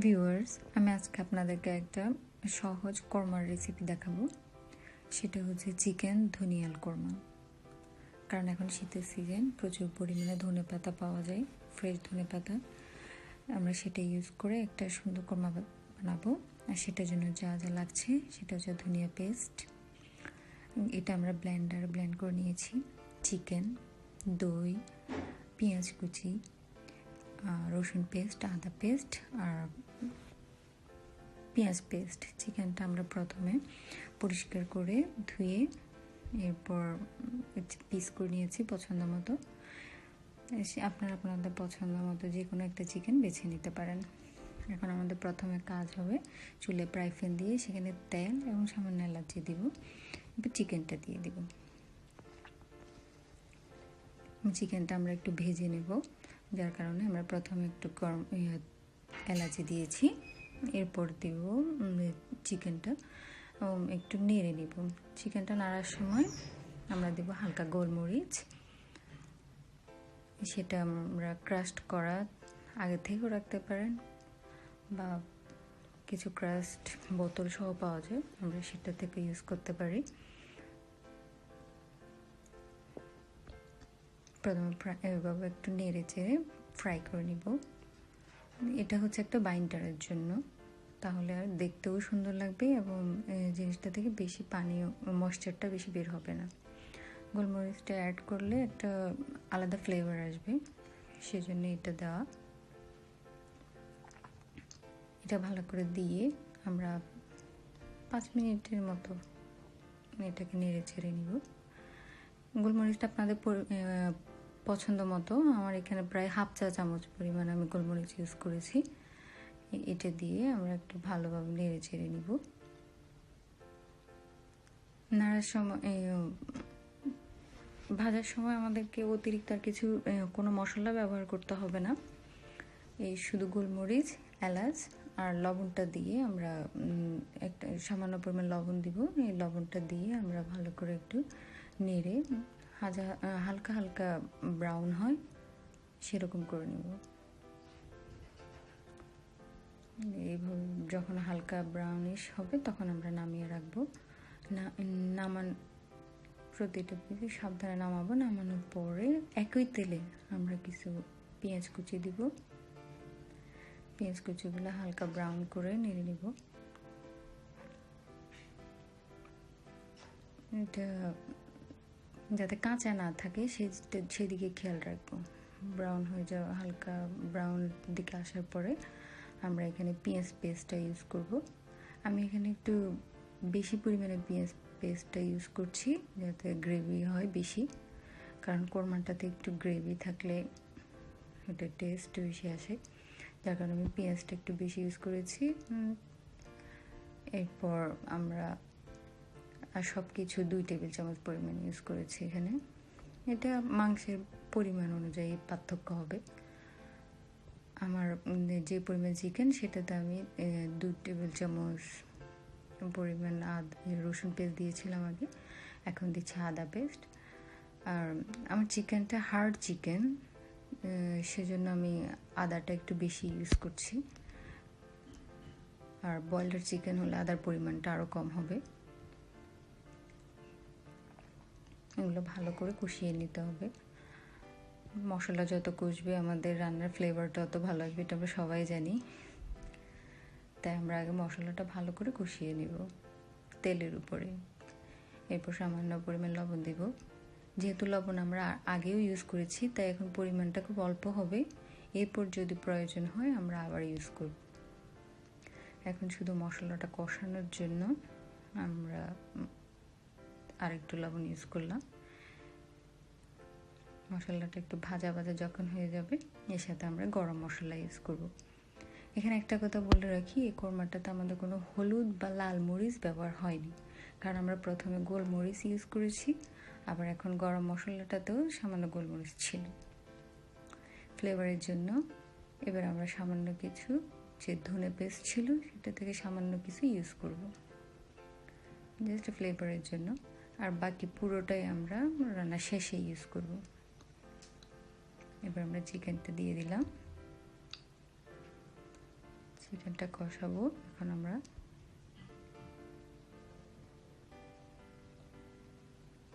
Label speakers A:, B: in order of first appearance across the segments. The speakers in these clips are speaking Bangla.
A: ভিউয়ার্স, আমি আজকে আপনাদেরকে একটা সহজ কোরমার রেসিপি দেখাবো। সেটা হচ্ছে চিকেন ধনিয়াল কোরমা। কারণ এখন শীতের সিজন, প্রচুর পরিমাণে ধনেপাতা পাওয়া যায়, ফ্রেশ ধনেপাতা। আমরা সেটা ইউজ করে একটা সুন্দর কোরমা বানাবো। আর সেটার জন্য যা যা লাগছে সেটা হচ্ছে ধনিয়া পেস্ট, এটা আমরা ব্লেন্ড করে নিয়েছি, চিকেন, দই, পেঁয়াজ কুচি, রসুন পেস্ট, আদা পেস্ট আর পেঁয়াজ পেস্ট। চিকেনটা আমরা প্রথমে পরিষ্কার করে ধুয়ে এরপর পিস করে নিয়েছি পছন্দ মতো। আপনারা আপনাদের পছন্দ মতো যে কোনো একটা চিকেন বেছে নিতে পারেন। এখন আমাদের প্রথমে কাজ হবে চুলে ফ্রাই প্যান দিয়ে সেখানে তেল এবং সামান্য এলাচি দিব, এবার চিকেনটা দিয়ে দিব। চিকেনটা আমরা একটু ভেজে নেব, যার কারণে আমরা প্রথমে একটু এলাচি দিয়েছি। এরপর দিব চিকেনটা একটু নেড়ে নিব। চিকেনটা নাড়ার সময় আমরা দেব হালকা গোলমরিচ, সেটা আমরা ক্রাস্ট করা আগে থেকেও রাখতে পারেন বা কিছু ক্রাস্ট বোতল সহ পাওয়া যায়, আমরা সেটা থেকে ইউজ করতে পারি। প্রথমে এভাবে একটু নেড়ে চেড়ে ফ্রাই করে নিব। এটা হচ্ছে একটা বাইন্ডারের জন্য, তাহলে আর দেখতেও সুন্দর লাগবে এবং জিনিসটা থেকে বেশি পানি ময়েশ্চারটা বেশি বের হবে না। গোলমরিচটা অ্যাড করলে একটা আলাদা ফ্লেভার আসবে, সেজন্য এটা দেওয়া। এটা ভালো করে দিয়ে আমরা 5 মিনিটের মতো এটাকে নেড়ে ছেড়ে নিব। গোলমরিচটা আপনাদের পছন্দ মতো, আমার এখানে প্রায় হাফ চা চামচ পরিমাণ আমি গোলমরিচ ইউজ করেছি। এটা দিয়ে আমরা একটু ভালোভাবে নেড়ে ছেড়ে নিব। নাড়ার সময় ভাজার সময় আমাদেরকে অতিরিক্ত আর কিছু কোনো মশলা ব্যবহার করতে হবে না। এই শুধু গোলমরিচ, এলাচ আর লবণটা দিয়ে আমরা একটা সামান্য পরিমাণ লবণ দিব। এই লবণটা দিয়ে আমরা ভালো করে একটু নেড়ে হালকা হালকা ব্রাউন হয় সেরকম করে নেব। এইভাবে যখন হালকা ব্রাউনিশ হবে তখন আমরা নামিয়ে রাখবো। প্রতিটা পিসে সাবধানে নামাবো। নামানোর পরে একই তেলে আমরা কিছু পেঁয়াজ কুচি দিব। পেঁয়াজ কুচিগুলো হালকা ব্রাউন করে নেড়ে নিব। এটা যাতে কাঁচা না থাকে সেদিকে খেয়াল রাখবো। ব্রাউন হয়ে যাওয়া, হালকা ব্রাউন দিকে আসার পরে আমরা এখানে পেঁয়াজ পেস্টটা ইউজ করব। আমি এখানে একটু বেশি পরিমাণে পেঁয়াজ পেস্টটা ইউজ করছি যাতে গ্রেভি হয় বেশি, কারণ কোরমাটাতে একটু গ্রেভি থাকলে এটা টেস্ট বেশি আসে, যার কারণে আমি পেঁয়াজটা একটু বেশি ইউজ করেছি। এরপর আমরা আর সব কিছু 2 টেবিল চামচ পরিমাণ ইউজ করেছি এখানে। এটা মাংসের পরিমাণ অনুযায়ী পার্থক্য হবে। আমার যে পরিমাণ চিকেন সেটাতে আমি 2 টেবিল চামচ পরিমাণ রসুন পেস্ট দিয়েছিলাম আগে, এখন দিচ্ছি আদা পেস্ট। আর আমার চিকেনটা হার্ড চিকেন, সেজন্য আমি আদাটা একটু বেশি ইউজ করছি। আর বয়লার চিকেন হলে আদার পরিমাণটা আরও কম হবে। এগুলো ভালো করে কষিয়ে নিতে হবে। মশলা যত কষবে আমাদের রান্নার ফ্লেভারটা তত ভালো আসবে, এটা আমরা সবাই জানি। তাই আমরা আগে মশলাটা ভালো করে কষিয়ে নেব তেলের উপরে। এরপর সামান্য পরিমাণ লবণ দেব। যেহেতু লবণ আমরা আগেও ইউজ করেছি তাই এখন পরিমাণটা খুব অল্প হবে। এরপর যদি প্রয়োজন হয় আমরা আবার ইউজ করব। এখন শুধু মশলাটা কষানোর জন্য আমরা আরেকটু লবণ ইউজ করলাম। মশলাটা একটু ভাজা ভাজা যখন হয়ে যাবে এর সাথে আমরা গরম মশলা ইউজ করব। এখানে একটা কথা বলে রাখি, এই কোরমাটাতে আমাদের কোনো হলুদ বা লাল মরিচ ব্যবহার হয়নি, কারণ আমরা প্রথমে গোলমরিচ ইউজ করেছি, আবার এখন গরম মশলাটাতেও সামান্য গোলমরিচ ছিল ফ্লেভারের জন্য। এবার আমরা সামান্য কিছু যে ধনে পেস্ট ছিল সেটা থেকে সামান্য কিছু ইউজ করব জাস্ট ফ্লেভারের জন্য, আর বাকি পুরোটাই আমরা রান্না শেষে ইউজ করব। এবার আমরা চিকেনটা দিয়ে দিলাম। চিকেনটা কষাবো। এখন আমরা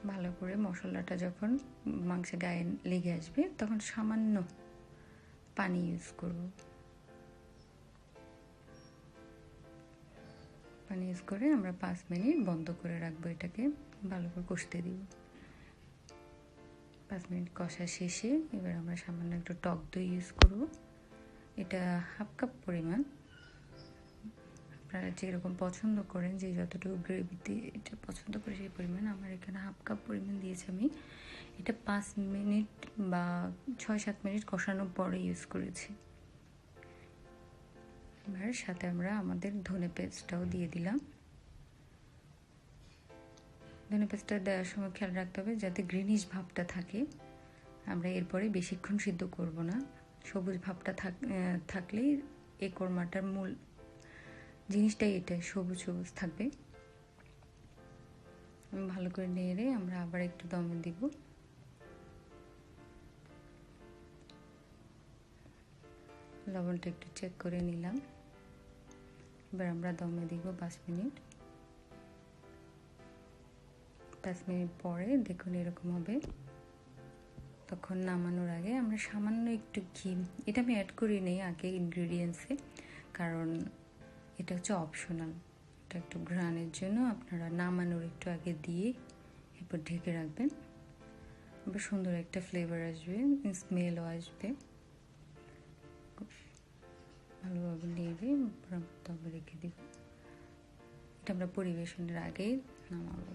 A: ভালো করে মশলাটা যখন মাংসের গায়ে লেগে আসবে তখন সামান্য পানি ইউজ করব। পানি ইউজ করে আমরা 5 মিনিট বন্ধ করে রাখবো, এটাকে ভালো করে কষতে দিব। 5 মিনিট কষা শেষে এবার আমরা সামান্য একটু টক দই ইউজ করব। এটা হাফ কাপ পরিমাণ, আপনারা যেরকম পছন্দ করেন, যে যতটুকু গ্রেভিতে এটা পছন্দ করে সেই পরিমাণ। আমার এখানে হাফ কাপ পরিমাণ দিয়েছি আমি। এটা 5 মিনিট বা 6-7 মিনিট কষানোর পরে ইউজ করেছি। এবার সাথে আমরা আমাদের ধনে পেস্টটাও দিয়ে দিলাম। ধনে পেস্টটা দেওয়ার সময় খেয়াল রাখতে হবে যাতে গ্রিনিশ ভাবটা থাকে। আমরা এরপরে বেশিক্ষণ সিদ্ধ করব না, সবুজ ভাবটা থাকলেই এই কোরমাটার মূল জিনিসটাই এটা, সবুজ সবুজ থাকবে। ভালো করে নেড়ে আমরা আবার একটু দমে দিব। লবণটা একটু চেক করে নিলাম। এবার আমরা দমে দিব 5 মিনিট। 5 মিনিট পরে দেখুন এরকম হবে। তখন নামানোর আগে আমরা সামান্য একটু ঘি, এটা আমি অ্যাড করি নেই আগে ইনগ্রেডিয়েন্টসে, কারণ এটা হচ্ছে অপশনাল। এটা একটু ঘ্রাণের জন্য আপনারা নামানোর একটু আগে দিয়ে এরপর ঢেকে রাখবেন। আবার সুন্দর একটা ফ্লেভার আসবে, স্মেলও আসবে। ভালোভাবে নেড়ে তবে রেখে দিব। এটা আমরা পরিবেশনের আগে নামাবো।